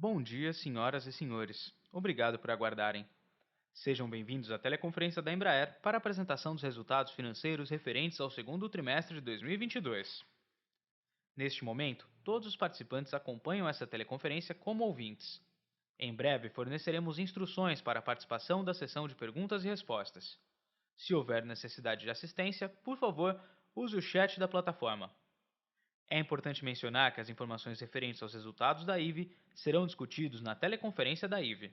Bom dia, senhoras e senhores. Obrigado por aguardarem. Sejam bem-vindos à teleconferência da Embraer para a apresentação dos resultados financeiros referentes ao segundo trimestre de 2022. Neste momento, todos os participantes acompanham essa teleconferência como ouvintes. Em breve, forneceremos instruções para a participação da sessão de perguntas e respostas. Se houver necessidade de assistência, por favor, use o chat da plataforma. É importante mencionar que as informações referentes aos resultados da IVE serão discutidos na teleconferência da IVE.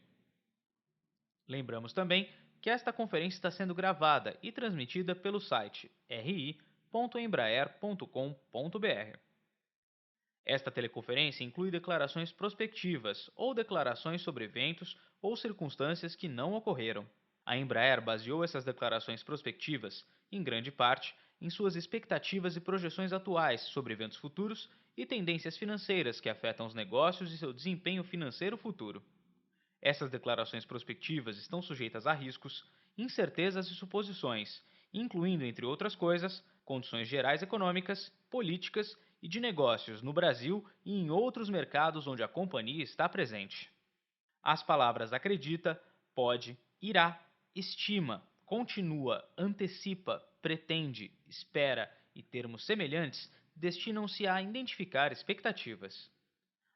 Lembramos também que esta conferência está sendo gravada e transmitida pelo site ri.embraer.com.br. Esta teleconferência inclui declarações prospectivas ou declarações sobre eventos ou circunstâncias que não ocorreram. A Embraer baseou essas declarações prospectivas, em grande parte, em suas expectativas e projeções atuais sobre eventos futuros e tendências financeiras que afetam os negócios e seu desempenho financeiro futuro. Essas declarações prospectivas estão sujeitas a riscos, incertezas e suposições, incluindo, entre outras coisas, condições gerais econômicas, políticas e de negócios no Brasil e em outros mercados onde a companhia está presente. As palavras acredita, pode, irá, estima, continua, antecipa, pretende, espera e termos semelhantes destinam-se a identificar expectativas.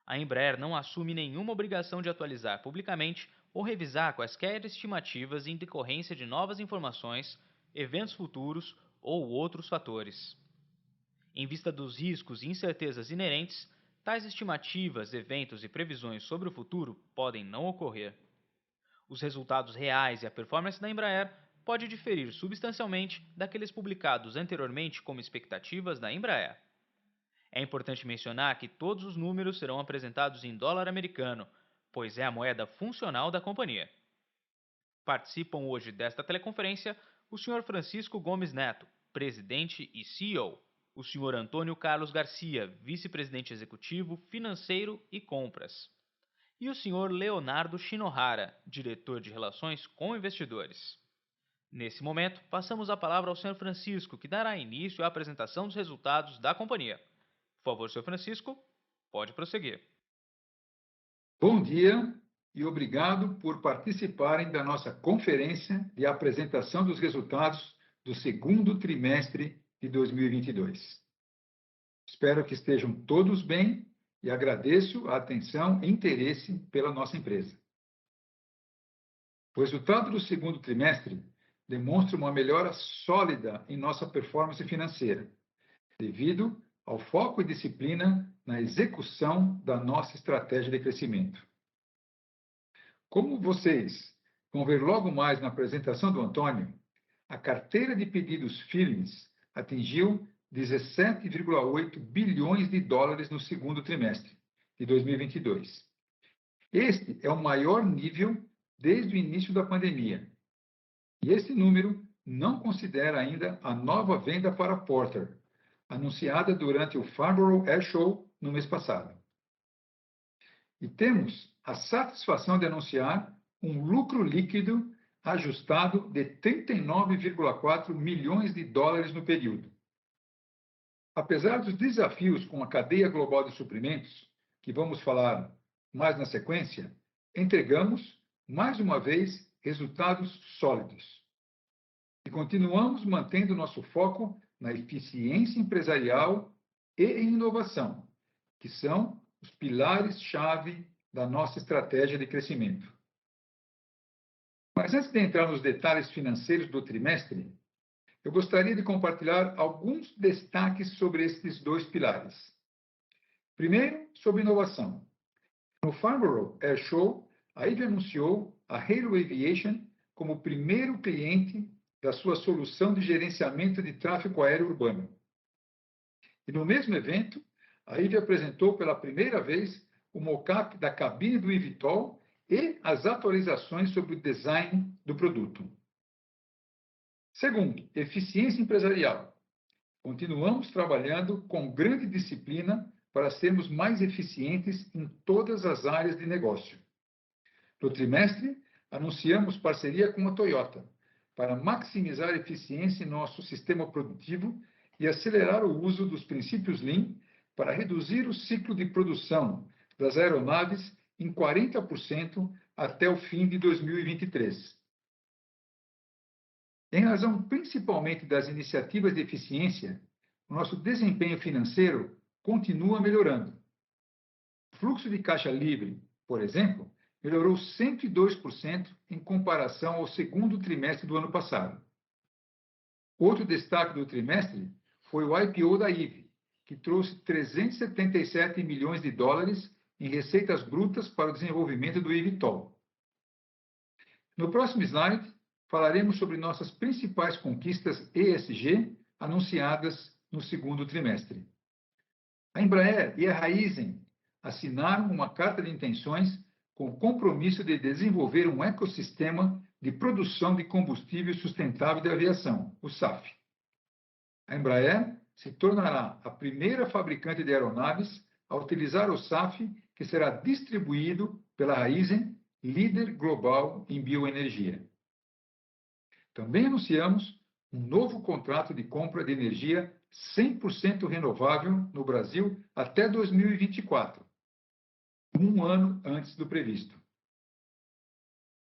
A Embraer não assume nenhuma obrigação de atualizar publicamente ou revisar quaisquer estimativas em decorrência de novas informações, eventos futuros ou outros fatores. Em vista dos riscos e incertezas inerentes, tais estimativas, eventos e previsões sobre o futuro podem não ocorrer. Os resultados reais e a performance da Embraer pode diferir substancialmente daqueles publicados anteriormente como expectativas da Embraer. É importante mencionar que todos os números serão apresentados em dólar americano, pois é a moeda funcional da companhia. Participam hoje desta teleconferência o Sr. Francisco Gomes Neto, presidente e CEO, o Sr. Antônio Carlos Garcia, vice-presidente executivo, financeiro e compras, e o Sr. Leonardo Shinohara, diretor de relações com investidores. Nesse momento, passamos a palavra ao Sr. Francisco, que dará início à apresentação dos resultados da companhia. Por favor, Sr. Francisco, pode prosseguir. Bom dia e obrigado por participarem da nossa conferência de apresentação dos resultados do segundo trimestre de 2022. Espero que estejam todos bem e agradeço a atenção e interesse pela nossa empresa. O resultado do segundo trimestre demonstra uma melhora sólida em nossa performance financeira, devido ao foco e disciplina na execução da nossa estratégia de crescimento. Como vocês vão ver logo mais na apresentação do Antônio, a carteira de pedidos firmes atingiu 17,8 bilhões de dólares no segundo trimestre de 2022. Este é o maior nível desde o início da pandemia. E esse número não considera ainda a nova venda para Porter, anunciada durante o Farnborough Air Show no mês passado. E temos a satisfação de anunciar um lucro líquido ajustado de 39,4 milhões de dólares no período. Apesar dos desafios com a cadeia global de suprimentos, que vamos falar mais na sequência, entregamos, mais uma vez, resultados sólidos. E continuamos mantendo nosso foco na eficiência empresarial e em inovação, que são os pilares-chave da nossa estratégia de crescimento. Mas antes de entrar nos detalhes financeiros do trimestre, eu gostaria de compartilhar alguns destaques sobre estes dois pilares. Primeiro, sobre inovação. No Farnborough Air Show, a IVE anunciou a Halo Aviation como o primeiro cliente da sua solução de gerenciamento de tráfego aéreo urbano. E no mesmo evento, a IVE apresentou pela primeira vez o mockup da cabine do eVTOL e as atualizações sobre o design do produto. Segundo, eficiência empresarial. Continuamos trabalhando com grande disciplina para sermos mais eficientes em todas as áreas de negócio. No trimestre, anunciamos parceria com a Toyota para maximizar a eficiência em nosso sistema produtivo e acelerar o uso dos princípios Lean para reduzir o ciclo de produção das aeronaves em 40% até o fim de 2023. Em razão principalmente das iniciativas de eficiência, o nosso desempenho financeiro continua melhorando. O fluxo de caixa livre, por exemplo, melhorou 102% em comparação ao segundo trimestre do ano passado. Outro destaque do trimestre foi o IPO da IVE, que trouxe 377 milhões de dólares em receitas brutas para o desenvolvimento do eVTOL. No próximo slide, falaremos sobre nossas principais conquistas ESG anunciadas no segundo trimestre. A Embraer e a Raízen assinaram uma carta de intenções com o compromisso de desenvolver um ecossistema de produção de combustível sustentável de aviação, o SAF. A Embraer se tornará a primeira fabricante de aeronaves a utilizar o SAF, que será distribuído pela Raízen, líder global em bioenergia. Também anunciamos um novo contrato de compra de energia 100% renovável no Brasil até 2024, um ano antes do previsto.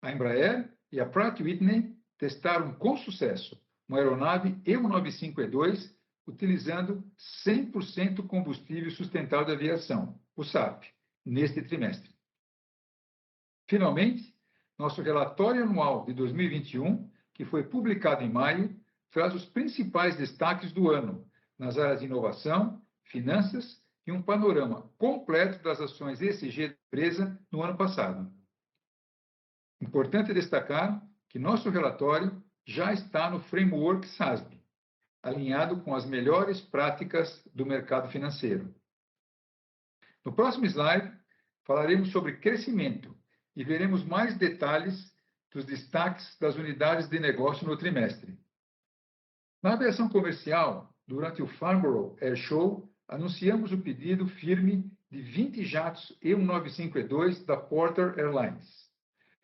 A Embraer e a Pratt & Whitney testaram com sucesso uma aeronave EU95E2 utilizando 100% combustível sustentável de aviação, o SAF, neste trimestre. Finalmente, nosso relatório anual de 2021, que foi publicado em maio, traz os principais destaques do ano nas áreas de inovação, finanças e um panorama completo das ações ESG da empresa no ano passado. Importante destacar que nosso relatório já está no framework SASB, alinhado com as melhores práticas do mercado financeiro. No próximo slide, falaremos sobre crescimento e veremos mais detalhes dos destaques das unidades de negócio no trimestre. Na aviação comercial, durante o Farnborough Air Show, anunciamos o pedido firme de 20 jatos EU95E2 da Porter Airlines,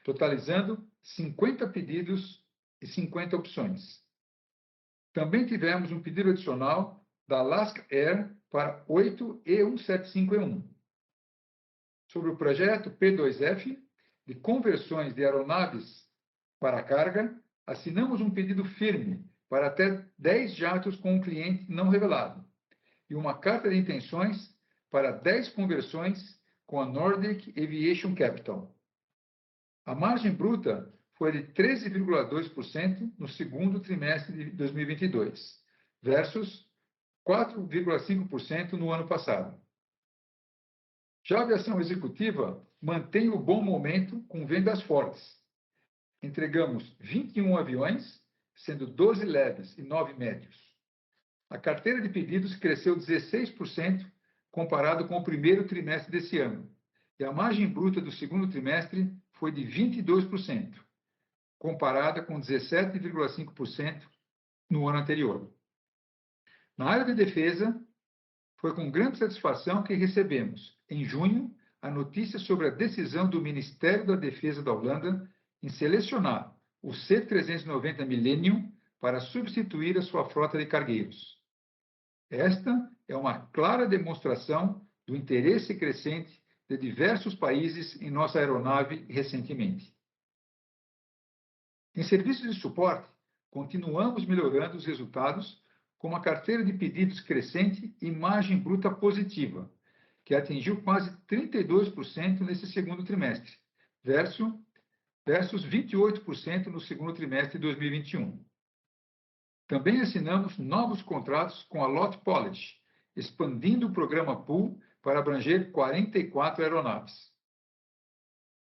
totalizando 50 pedidos e 50 opções. Também tivemos um pedido adicional da Alaska Air para 8 E175E1. Sobre o projeto P2F, de conversões de aeronaves para carga, assinamos um pedido firme para até 10 jatos com um cliente não revelado e uma carta de intenções para 10 conversões com a Nordic Aviation Capital. A margem bruta foi de 13,2% no segundo trimestre de 2022, versus 4,5% no ano passado. Já a aviação executiva mantém o bom momento com vendas fortes. Entregamos 21 aviões, sendo 12 leves e 9 médios. A carteira de pedidos cresceu 16% comparado com o primeiro trimestre desse ano, e a margem bruta do segundo trimestre foi de 22%, comparada com 17,5% no ano anterior. Na área de defesa, foi com grande satisfação que recebemos, em junho, a notícia sobre a decisão do Ministério da Defesa da Holanda em selecionar o C-390 Millennium para substituir a sua frota de cargueiros. Esta é uma clara demonstração do interesse crescente de diversos países em nossa aeronave recentemente. Em serviços de suporte, continuamos melhorando os resultados com uma carteira de pedidos crescente e margem bruta positiva, que atingiu quase 32% nesse segundo trimestre, versus 28% no segundo trimestre de 2021. Também assinamos novos contratos com a Lot Polish, expandindo o programa Pool para abranger 44 aeronaves.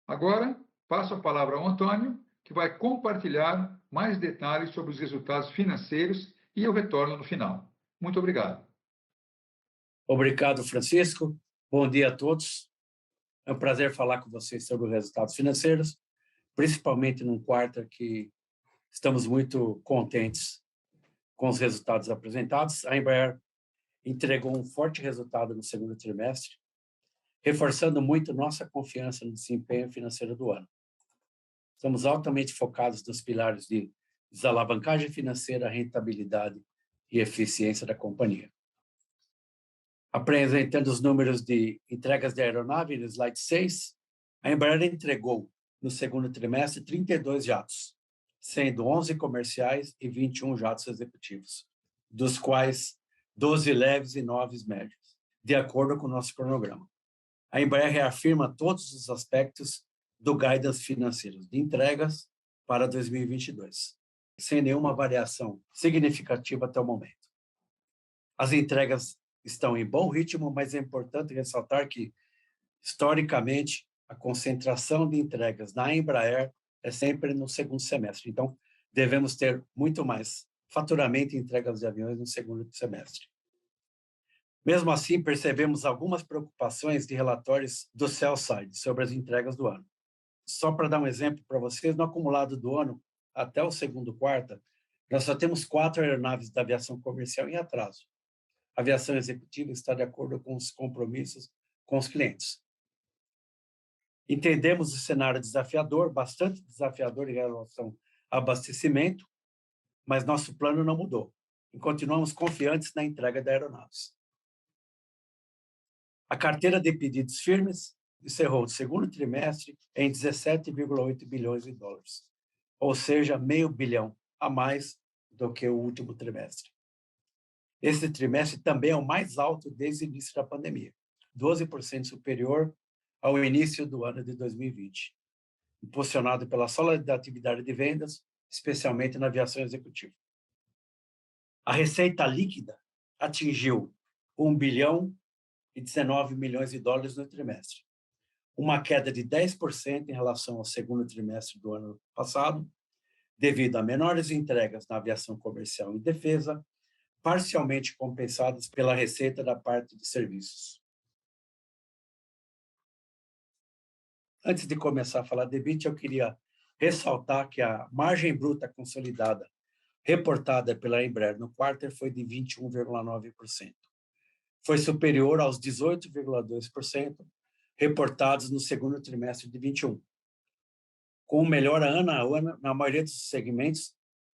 Agora, passo a palavra ao Antônio, que vai compartilhar mais detalhes sobre os resultados financeiros e eu retorno no final. Muito obrigado. Obrigado, Francisco. Bom dia a todos. É um prazer falar com vocês sobre os resultados financeiros, principalmente num quarto que estamos muito contentes com os resultados apresentados. A Embraer entregou um forte resultado no segundo trimestre, reforçando muito nossa confiança no desempenho financeiro do ano. Estamos altamente focados nos pilares de desalavancagem financeira, rentabilidade e eficiência da companhia. Apresentando os números de entregas de aeronave no slide 6, A Embraer entregou, no segundo trimestre, 32 jatos, sendo 11 comerciais e 21 jatos executivos, dos quais 12 leves e 9 médios, de acordo com o nosso cronograma. A Embraer reafirma todos os aspectos do guidance financeiro de entregas para 2022, sem nenhuma variação significativa até o momento. As entregas estão em bom ritmo, mas é importante ressaltar que, historicamente, a concentração de entregas na Embraer é sempre no segundo semestre. Então, devemos ter muito mais faturamento e entregas de aviões no segundo semestre. Mesmo assim, percebemos algumas preocupações de relatórios do sell-side sobre as entregas do ano. Só para dar um exemplo para vocês, no acumulado do ano, até o segundo quarto, nós só temos 4 aeronaves da aviação comercial em atraso. A aviação executiva está de acordo com os compromissos com os clientes. Entendemos o cenário desafiador, bastante desafiador em relação ao abastecimento, mas nosso plano não mudou e continuamos confiantes na entrega da aeronaves. A carteira de pedidos firmes encerrou o segundo trimestre em 17,8 bilhões de dólares, ou seja, meio bilhão a mais do que o último trimestre. Esse trimestre também é o mais alto desde o início da pandemia, 12% superior ao início do ano de 2020, impulsionado pela sólida atividade de vendas, especialmente na aviação executiva. A receita líquida atingiu 1 bilhão e 19 milhões de dólares no trimestre, uma queda de 10% em relação ao segundo trimestre do ano passado, devido a menores entregas na aviação comercial e defesa, parcialmente compensadas pela receita da parte de serviços. Antes de começar a falar de EBIT, eu queria ressaltar que a margem bruta consolidada reportada pela Embraer no quarto foi de 21,9%. Foi superior aos 18,2% reportados no segundo trimestre de 21, com melhora ano a ano na maioria dos segmentos,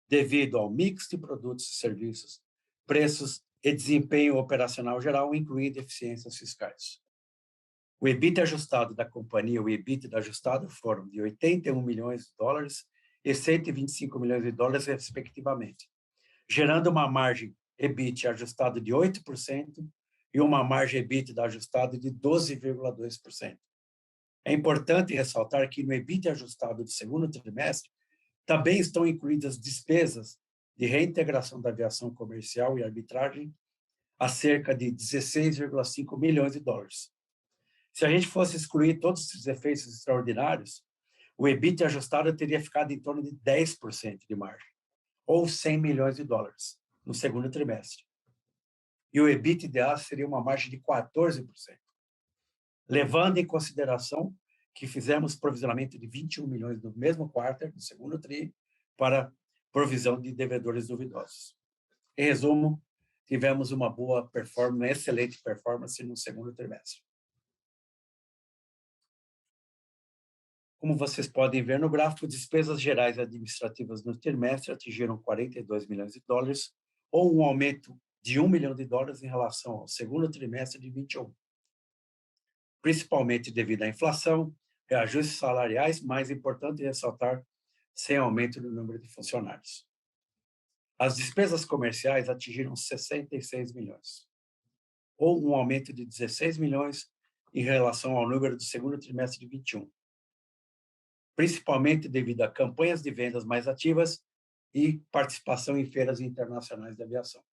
devido ao mix de produtos e serviços, preços e desempenho operacional geral, incluindo eficiências fiscais. O EBIT ajustado da companhia e o EBITDA ajustado foram de 81 milhões de dólares e 125 milhões de dólares, respectivamente, gerando uma margem EBIT ajustado de 8% e uma margem EBITDA ajustada de 12,2%. É importante ressaltar que no EBIT ajustado do segundo trimestre também estão incluídas despesas de reintegração da aviação comercial e arbitragem a cerca de 16,5 milhões de dólares. Se a gente fosse excluir todos esses efeitos extraordinários, o EBIT ajustado teria ficado em torno de 10% de margem, ou 100 milhões de dólares, no segundo trimestre. E o EBITDA seria uma margem de 14%, levando em consideração que fizemos provisionamento de 21 milhões no mesmo quarto, no segundo tri, para provisão de devedores duvidosos. Em resumo, tivemos uma boa performance, uma excelente performance no segundo trimestre. Como vocês podem ver no gráfico, despesas gerais administrativas no trimestre atingiram 42 milhões de dólares, ou um aumento de 1 milhão de dólares em relação ao segundo trimestre de 21, principalmente devido à inflação, reajustes salariais, mais importante ressaltar, sem aumento do número de funcionários. As despesas comerciais atingiram 66 milhões, ou um aumento de 16 milhões em relação ao número do segundo trimestre de 21, principalmente devido a campanhas de vendas mais ativas e participação em feiras internacionais de aviação.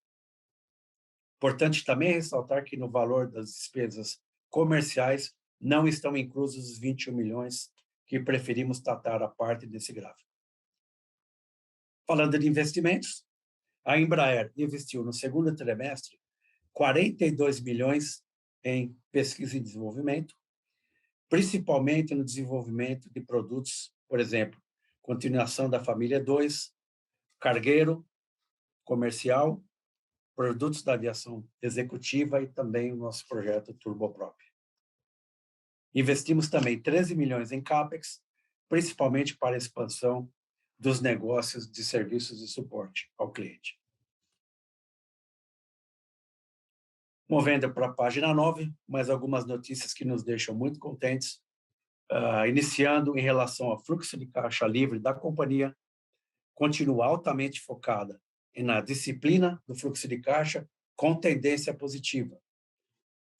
Importante também ressaltar que no valor das despesas comerciais não estão inclusos os 21 milhões que preferimos tratar à parte desse gráfico. Falando de investimentos, a Embraer investiu no segundo trimestre 42 milhões em pesquisa e desenvolvimento, principalmente no desenvolvimento de produtos, por exemplo, continuação da família 2, cargueiro, comercial, produtos da aviação executiva e também o nosso projeto Turboprop. Investimos também 13 milhões em CAPEX, principalmente para a expansão dos negócios de serviços de suporte ao cliente. Movendo para a página 9, mais algumas notícias que nos deixam muito contentes. iniciando em relação ao fluxo de caixa livre da companhia, continua altamente focada na disciplina do fluxo de caixa com tendência positiva.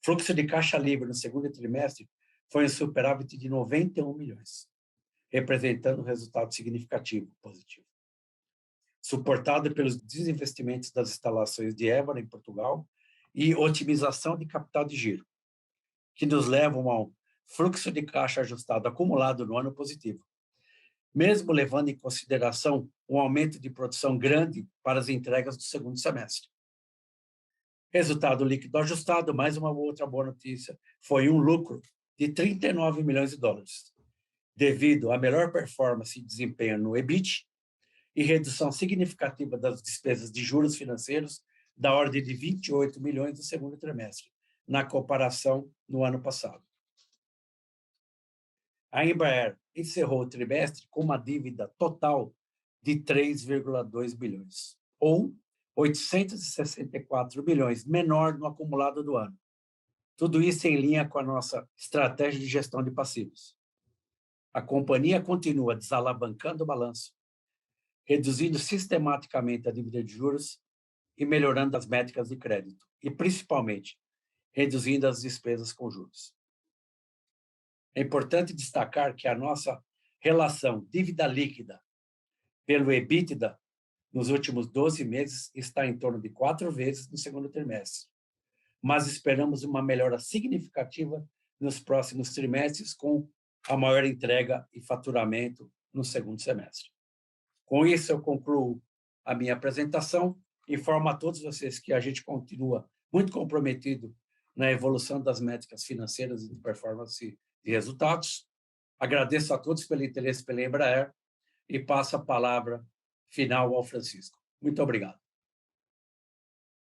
Fluxo de caixa livre no segundo trimestre foi um superávit de 91 milhões, representando um resultado significativo positivo. Suportado pelos desinvestimentos das instalações de Évora, em Portugal, e otimização de capital de giro, que nos levam a um fluxo de caixa ajustado acumulado no ano positivo, mesmo levando em consideração um aumento de produção grande para as entregas do segundo semestre. Resultado líquido ajustado, mais uma outra boa notícia, foi um lucro de 39 milhões de dólares, devido à melhor performance e desempenho no EBIT e redução significativa das despesas de juros financeiros da ordem de 28 milhões no segundo trimestre, na comparação no ano passado. A Embraer encerrou o trimestre com uma dívida total de 3,2 bilhões, ou 864 milhões, menor no acumulado do ano. Tudo isso em linha com a nossa estratégia de gestão de passivos. A companhia continua desalavancando o balanço, reduzindo sistematicamente a dívida de juros e melhorando as métricas de crédito, e principalmente reduzindo as despesas com juros. É importante destacar que a nossa relação dívida líquida pelo EBITDA nos últimos 12 meses está em torno de 4 vezes no segundo trimestre, mas esperamos uma melhora significativa nos próximos trimestres com a maior entrega e faturamento no segundo semestre. Com isso, eu concluo a minha apresentação e informo a todos vocês que a gente continua muito comprometido na evolução das métricas financeiras e de performance de resultados. Agradeço a todos pelo interesse pela Embraer e passo a palavra final ao Francisco. Muito obrigado.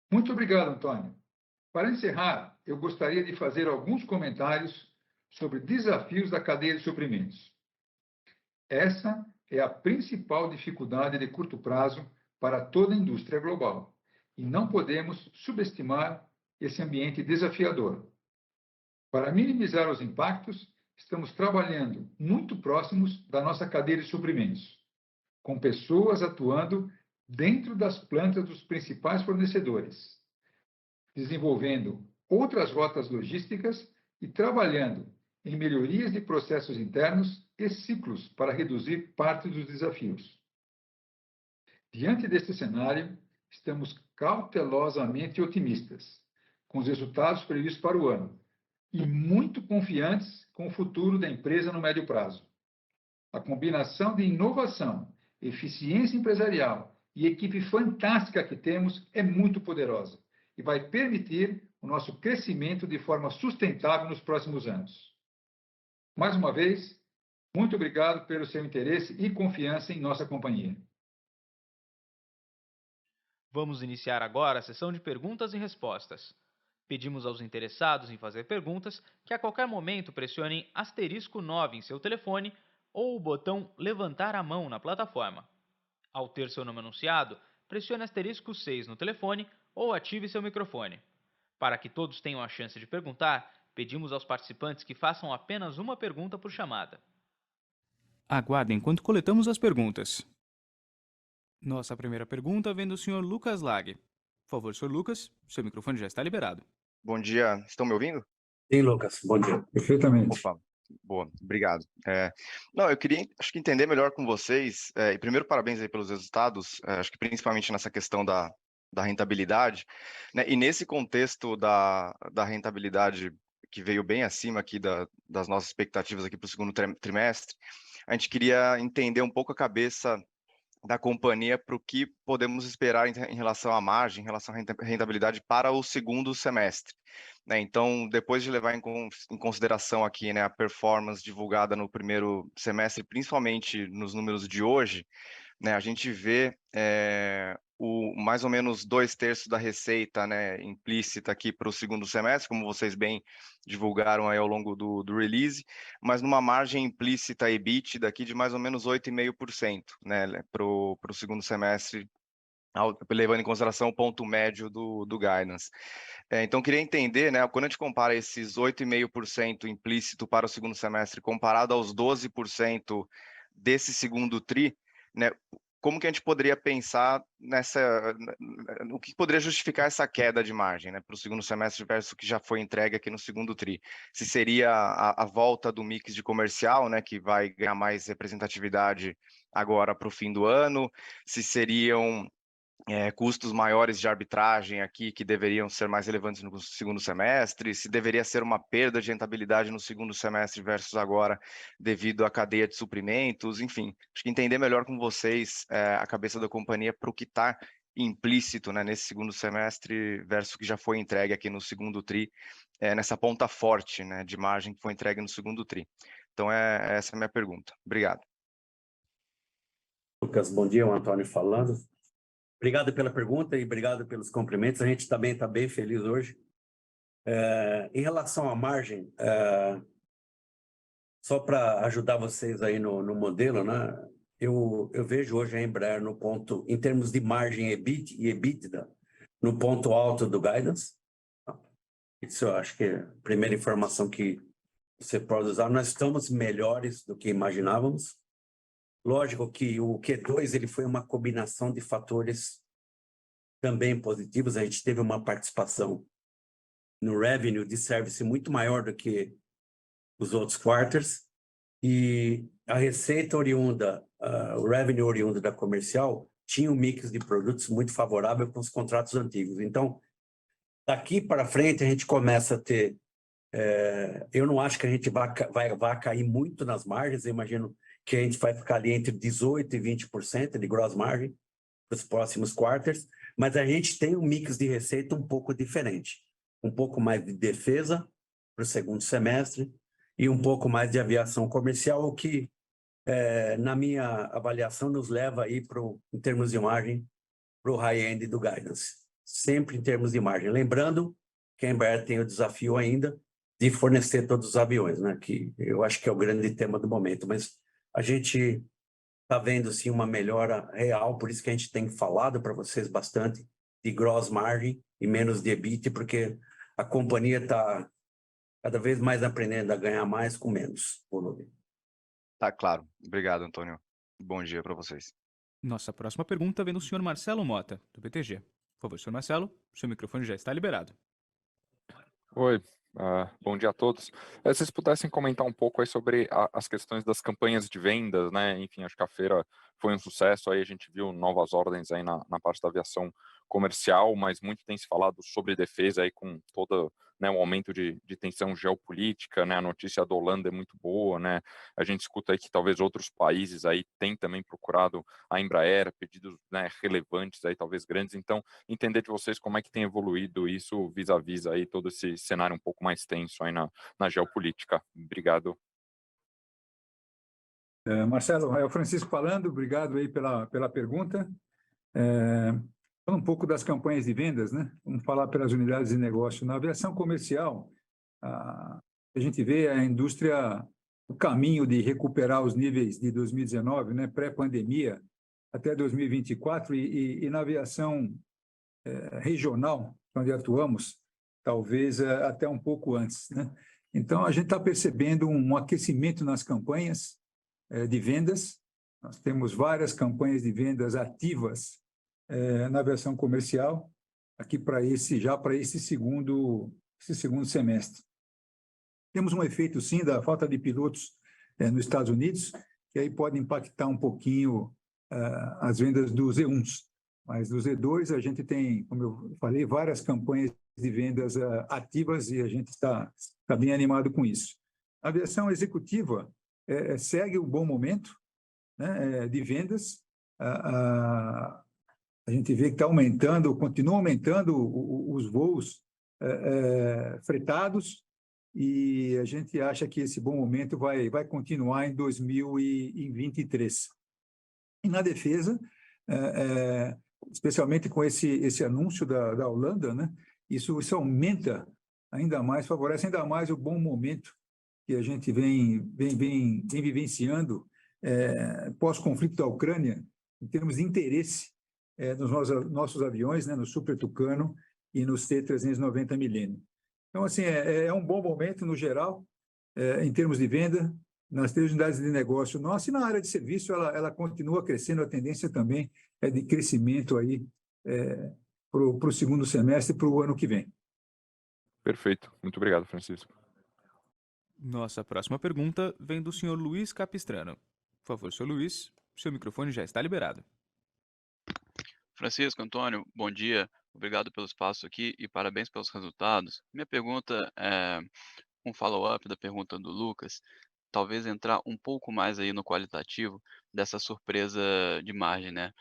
Muito obrigado, Antônio. Para encerrar, eu gostaria de fazer alguns comentários sobre desafios da cadeia de suprimentos. Essa é a principal dificuldade de curto prazo para toda a indústria global, e não podemos subestimar esse ambiente desafiador. Para minimizar os impactos, estamos trabalhando muito próximos da nossa cadeia de suprimentos, com pessoas atuando dentro das plantas dos principais fornecedores, desenvolvendo outras rotas logísticas e trabalhando em melhorias de processos internos e ciclos para reduzir parte dos desafios. Diante deste cenário, estamos cautelosamente otimistas com os resultados previstos para o ano e muito confiantes com o futuro da empresa no médio prazo. A combinação de inovação, eficiência empresarial e equipe fantástica que temos é muito poderosa e vai permitir o nosso crescimento de forma sustentável nos próximos anos. Mais uma vez, muito obrigado pelo seu interesse e confiança em nossa companhia. Vamos iniciar agora a sessão de perguntas e respostas. Pedimos aos interessados em fazer perguntas que a qualquer momento pressionem *9 em seu telefone ou o botão levantar a mão na plataforma. Ao ter seu nome anunciado, pressione *6 no telefone ou ative seu microfone. Para que todos tenham a chance de perguntar, pedimos aos participantes que façam apenas uma pergunta por chamada. Aguardem enquanto coletamos as perguntas. Nossa primeira pergunta vem do Sr. Lucas Lag. Por favor, Sr. Lucas, seu microfone já está liberado. Bom dia, estão me ouvindo? Sim, Lucas, bom dia. Perfeitamente. Opa, boa, obrigado. Não, eu queria, acho que entender melhor com vocês, e primeiro parabéns aí pelos resultados, acho que principalmente nessa questão da rentabilidade, né? E nesse contexto da rentabilidade que veio bem acima aqui das nossas expectativas aqui para o segundo trimestre, a gente queria entender um pouco a cabeça da companhia para o que podemos esperar em relação à margem, em relação à rentabilidade para o segundo semestre, né? Então, depois de levar em consideração aqui, né, a performance divulgada no primeiro semestre, principalmente nos números de hoje, né, a gente vê mais ou menos 2/3 da receita, né, implícita aqui para o segundo semestre, como vocês bem divulgaram aí ao longo do release, mas numa margem implícita EBIT daqui de mais ou menos 8,5%, né, para o segundo semestre levando em consideração o ponto médio do guidance. Então, queria entender, né, quando a gente compara esses 8,5% implícito para o segundo semestre comparado aos 12% desse segundo TRI, né, como que a gente poderia pensar o que poderia justificar essa queda de margem, né, para o segundo semestre versus o que já foi entregue aqui no segundo TRI? Se seria a volta do mix de comercial, né, que vai ganhar mais representatividade agora para o fim do ano, se seriam custos maiores de arbitragem aqui que deveriam ser mais relevantes no segundo semestre, se deveria ser uma perda de rentabilidade no segundo semestre versus agora devido à cadeia de suprimentos, enfim, acho que entender melhor com vocês a cabeça da companhia para o que está implícito, né, nesse segundo semestre versus o que já foi entregue aqui no segundo TRI, nessa ponta forte, né, de margem que foi entregue no segundo TRI. Então, essa é a minha pergunta. Obrigado. Lucas, bom dia, o Antônio falando. Obrigado pela pergunta e obrigado pelos cumprimentos. A gente também está bem feliz hoje. Em relação à margem, só para ajudar vocês aí no modelo, né? Eu vejo hoje a Embraer no ponto, em termos de margem EBIT e EBITDA, no ponto alto do guidance. Isso eu acho que é a primeira informação que você pode usar. Nós estamos melhores do que imaginávamos. Lógico que o Q2 ele foi uma combinação de fatores também positivos. A gente teve uma participação no revenue de service muito maior do que os outros quarters, e a receita oriunda, o revenue oriundo da comercial tinha um mix de produtos muito favorável com os contratos antigos. Então, daqui para frente a gente começa a ter, eu não acho que a gente vai cair muito nas margens, eu imagino que a gente vai ficar ali entre 18% e 20% de gross margin para os próximos quarters, mas a gente tem um mix de receita um pouco diferente. Um pouco mais de defesa para o segundo semestre e um pouco mais de aviação comercial, o que, na minha avaliação, nos leva aí, em termos de margem, para o high-end do guidance. Sempre em termos de margem. Lembrando que a Embraer tem o desafio ainda de fornecer todos os aviões, né? Que eu acho que é o grande tema do momento, mas a gente está vendo sim uma melhora real, por isso que a gente tem falado para vocês bastante de gross margin e menos de EBIT, porque a companhia está cada vez mais aprendendo a ganhar mais com menos volume. Tá claro. Obrigado, Antônio. Bom dia para vocês. Nossa próxima pergunta vem do senhor Marcelo Mota, do BTG. Por favor, senhor Marcelo, seu microfone já está liberado. Oi, bom dia a todos. Se vocês pudessem comentar um pouco aí sobre as questões das campanhas de vendas, né? Enfim, acho que a feira foi um sucesso, aí a gente viu novas ordens aí na parte da aviação comercial, mas muito tem se falado sobre defesa aí com todo, né, o aumento de tensão geopolítica, né? A notícia da Holanda é muito boa, né? A gente escuta aí que talvez outros países aí têm também procurado a Embraer, pedidos, né, relevantes aí, talvez grandes. Então, entender de vocês como é que tem evoluído isso vis-a-vis aí todo esse cenário um pouco mais tenso aí na geopolítica. Obrigado. Marcelo, é o Francisco falando, obrigado aí pela pergunta. Falando um pouco das campanhas de vendas, né? Vamos falar pelas unidades de negócio. Na aviação comercial, a gente vê a indústria, o caminho de recuperar os níveis de 2019, né? Pré-pandemia, até 2024, e na aviação regional, onde atuamos, talvez até um pouco antes, né? Então, a gente está percebendo um aquecimento nas campanhas de vendas. Nós temos várias campanhas de vendas ativas na aviação comercial, aqui para esse segundo semestre. Temos um efeito, sim, da falta de pilotos nos Estados Unidos, que aí pode impactar um pouquinho as vendas dos Z1s. Mas do Z2 a gente tem, como eu falei, várias campanhas de vendas ativas e a gente está bem animado com isso. A aviação executiva segue um bom momento, né, de vendas. A gente vê que está aumentando, continua aumentando os voos fretados, e a gente acha que esse bom momento vai continuar em 2023. E na defesa, especialmente com esse anúncio da Holanda, né, isso aumenta ainda mais, favorece ainda mais o bom momento que a gente vem vivenciando pós-conflito da Ucrânia, em termos de interesse nos nossos aviões, né, no Super Tucano e no C-390 Millennium. Então, assim, é um bom momento no geral, em termos de venda, nas 3 unidades de negócio nossa, e na área de serviço ela continua crescendo, a tendência também é de crescimento aí para o segundo semestre e para o ano que vem. Perfeito. Muito obrigado, Francisco. Nossa próxima pergunta vem do senhor Luiz Capistrano. Por favor, senhor Luiz, seu microfone já está liberado. Francisco, Antônio, bom dia. Obrigado pelo espaço aqui e parabéns pelos resultados. Minha pergunta é um follow-up da pergunta do Lucas, talvez entrar um pouco mais aí no qualitativo dessa surpresa de margem, né?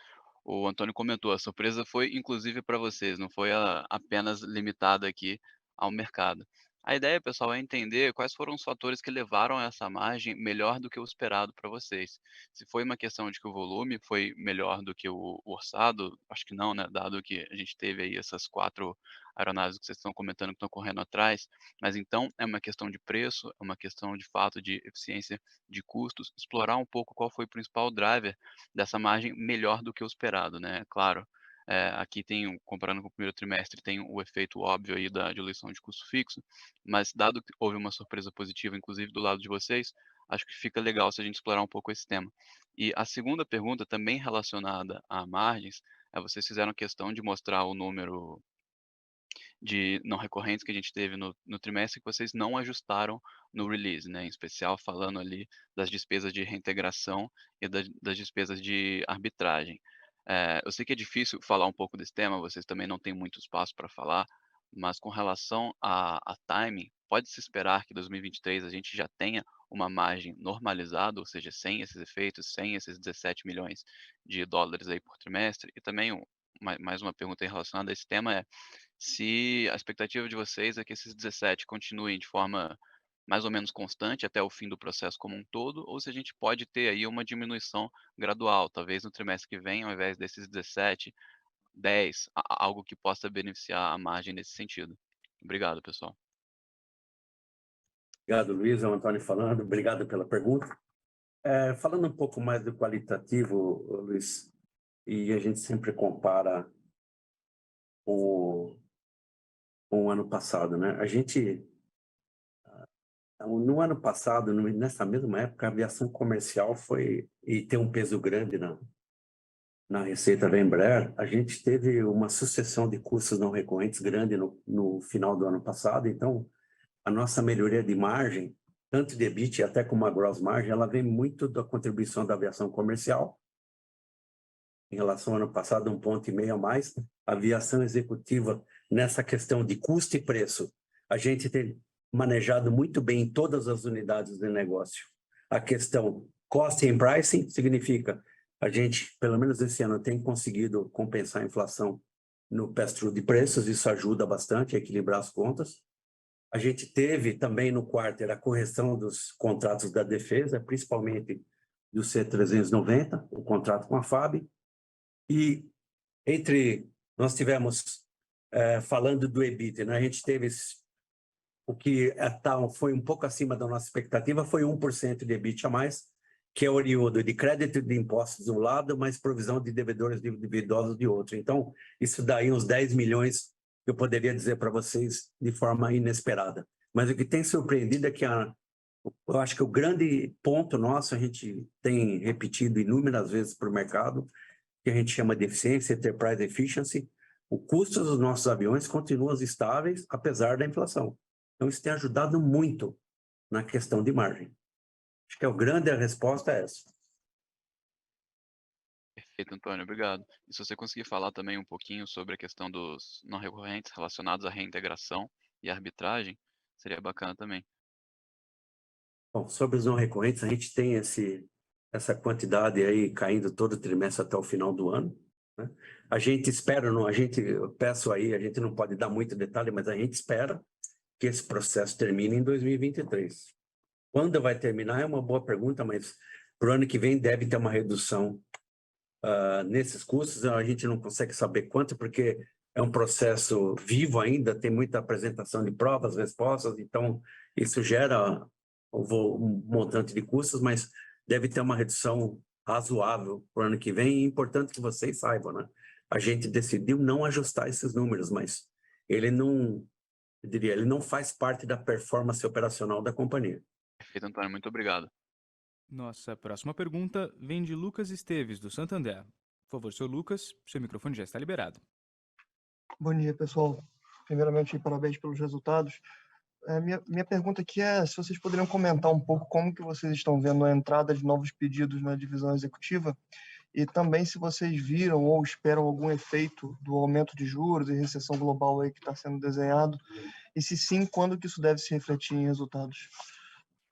O Antônio comentou, a surpresa foi inclusive para vocês, não foi apenas limitada aqui ao mercado. A ideia, pessoal, é entender quais foram os fatores que levaram a essa margem melhor do que o esperado para vocês. Se foi uma questão de que o volume foi melhor do que o orçado, acho que não, né? Dado que a gente teve aí essas 4 aeronaves que vocês estão comentando que estão correndo atrás, mas então é uma questão de preço, é uma questão de fato de eficiência de custos, explorar um pouco qual foi o principal driver dessa margem melhor do que o esperado, né? Claro, aqui tem, comparando com o primeiro trimestre, tem o efeito óbvio aí da diluição de custo fixo, mas dado que houve uma surpresa positiva, inclusive do lado de vocês, acho que fica legal se a gente explorar um pouco esse tema. E a segunda pergunta, também relacionada a margens, vocês fizeram questão de mostrar o número de não recorrentes que a gente teve no trimestre que vocês não ajustaram no release, né? Em especial falando ali das despesas de reintegração e das despesas de arbitragem. Eu sei que é difícil falar um pouco desse tema, vocês também não têm muito espaço para falar, mas com relação a timing, pode-se esperar que 2023 a gente já tenha uma margem normalizada, ou seja, sem esses efeitos, sem esses 17 milhões de dólares aí por trimestre? E também mais uma pergunta relacionada a esse tema se a expectativa de vocês é que esses 17 continuem de forma mais ou menos constante até o fim do processo como um todo, ou se a gente pode ter aí uma diminuição gradual, talvez no trimestre que vem, ao invés desses 17, 10, algo que possa beneficiar a margem nesse sentido. Obrigado, pessoal. Obrigado, Luiz. É o Antônio falando. Obrigado pela pergunta. Falando um pouco mais do qualitativo, Luiz, e a gente sempre compara com o ano passado, né? No ano passado, nessa mesma época, a aviação comercial tem um peso grande na receita da Embraer. A gente teve uma sucessão de custos não recorrentes grande no final do ano passado, então a nossa melhoria de margem, tanto de EBIT até como a gross margin, ela vem muito da contribuição da aviação comercial. Em relação ao ano passado, 1,5 ponto a mais. A aviação executiva, nessa questão de custo e preço, a gente tem manejado muito bem em todas as unidades de negócio. A questão cost and pricing significa a gente, pelo menos esse ano, tem conseguido compensar a inflação no pass-through de preços, isso ajuda bastante a equilibrar as contas. A gente teve também no quarto a correção dos contratos da defesa, principalmente do C-390, o contrato com a FAB. E nós tivemos, falando do EBIT, né, a gente teve o que foi um pouco acima da nossa expectativa, foi 1% de EBIT a mais, que é oriundo de crédito de impostos de um lado, mas provisão de devedores individuosos de outro. Então, isso daí uns 10 milhões que eu poderia dizer para vocês de forma inesperada. Mas o que tem surpreendido é que eu acho que o grande ponto nosso, a gente tem repetido inúmeras vezes para o mercado, que a gente chama de eficiência, enterprise efficiency, o custo dos nossos aviões continua estáveis, apesar da inflação. Então, isso tem ajudado muito na questão de margem. Acho que a resposta é essa. Perfeito, Antônio, obrigado. E se você conseguir falar também um pouquinho sobre a questão dos não recorrentes relacionados à reintegração e arbitragem, seria bacana também. Bom, sobre os não recorrentes, a gente tem essa quantidade aí caindo todo trimestre até o final do ano, né? A gente espera, eu peço aí, a gente não pode dar muito detalhe, mas a gente espera que esse processo termine em 2023. Quando vai terminar é uma boa pergunta, mas para o ano que vem deve ter uma redução nesses custos. A gente não consegue saber quanto, porque é um processo vivo ainda, tem muita apresentação de provas, respostas, então isso gera um montante de custos, mas deve ter uma redução razoável para o ano que vem. E é importante que vocês saibam, né? a gente decidiu não ajustar esses números, mas ele não, eu diria, ele não faz parte da performance operacional da companhia. Perfeito, Antônio, muito obrigado. Nossa próxima pergunta vem de Lucas Esteves, do Santander. Por favor, senhor Lucas, seu microfone já está liberado. Bom dia, pessoal. Primeiramente, parabéns pelos resultados. Minha pergunta aqui é se vocês poderiam comentar um pouco como que vocês estão vendo a entrada de novos pedidos na divisão executiva e também se vocês viram ou esperam algum efeito do aumento de juros e recessão global aí que está sendo desenhado e se sim, quando que isso deve se refletir em resultados.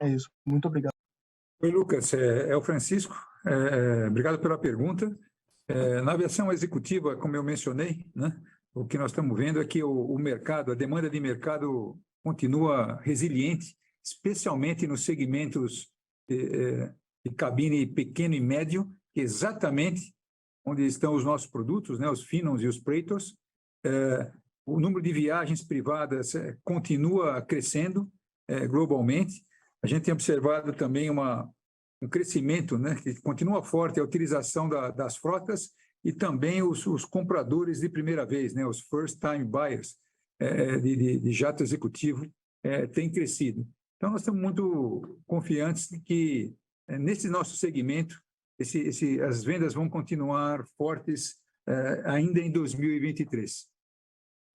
É isso. Muito obrigado. Oi, Lucas. É o Francisco. Obrigado pela pergunta. Na aviação executiva, como eu mencionei, né, o que nós estamos vendo é que o mercado, a demanda de mercado continua resiliente, especialmente nos segmentos de cabine pequeno e médio, que é exatamente onde estão os nossos produtos, né, os Phenons e os Praetors. O número de viagens privadas continua crescendo globalmente. A gente tem observado também um crescimento, né, que continua forte, a utilização das frotas e também os compradores de primeira vez, né, os first-time buyers de jato executivo têm crescido. Então, nós estamos muito confiantes de que, nesse nosso segmento, as vendas vão continuar fortes ainda em 2023.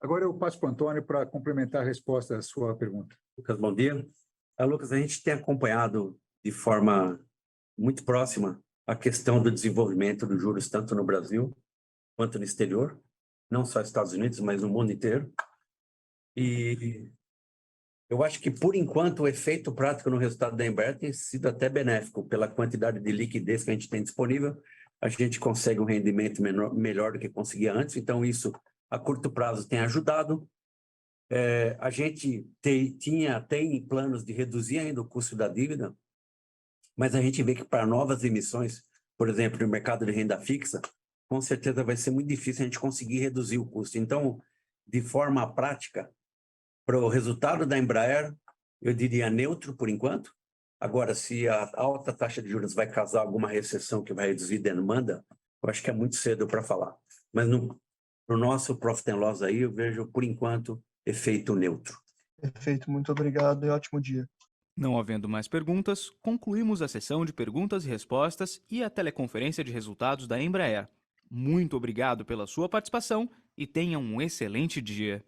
Agora eu passo para o Antônio para complementar a resposta à sua pergunta. Lucas, bom dia. Lucas, a gente tem acompanhado de forma muito próxima a questão do desenvolvimento dos juros, tanto no Brasil quanto no exterior, não só nos Estados Unidos, mas no mundo inteiro. E eu acho que, por enquanto, o efeito prático no resultado da Embraer tem sido até benéfico. Pela quantidade de liquidez que a gente tem disponível, a gente consegue um rendimento melhor do que conseguia antes, então isso, a curto prazo, tem ajudado. A gente tem planos de reduzir ainda o custo da dívida, mas a gente vê que para novas emissões, por exemplo, no mercado de renda fixa, com certeza vai ser muito difícil a gente conseguir reduzir o custo. Então, de forma prática, para o resultado da Embraer, eu diria neutro por enquanto. Agora, se a alta taxa de juros vai causar alguma recessão que vai reduzir a demanda, eu acho que é muito cedo para falar. Mas no nosso Profit and Loss aí, eu vejo, por enquanto, efeito neutro. Perfeito, muito obrigado e ótimo dia. Não havendo mais perguntas, concluímos a sessão de perguntas e respostas e a teleconferência de resultados da Embraer. Muito obrigado pela sua participação e tenha um excelente dia.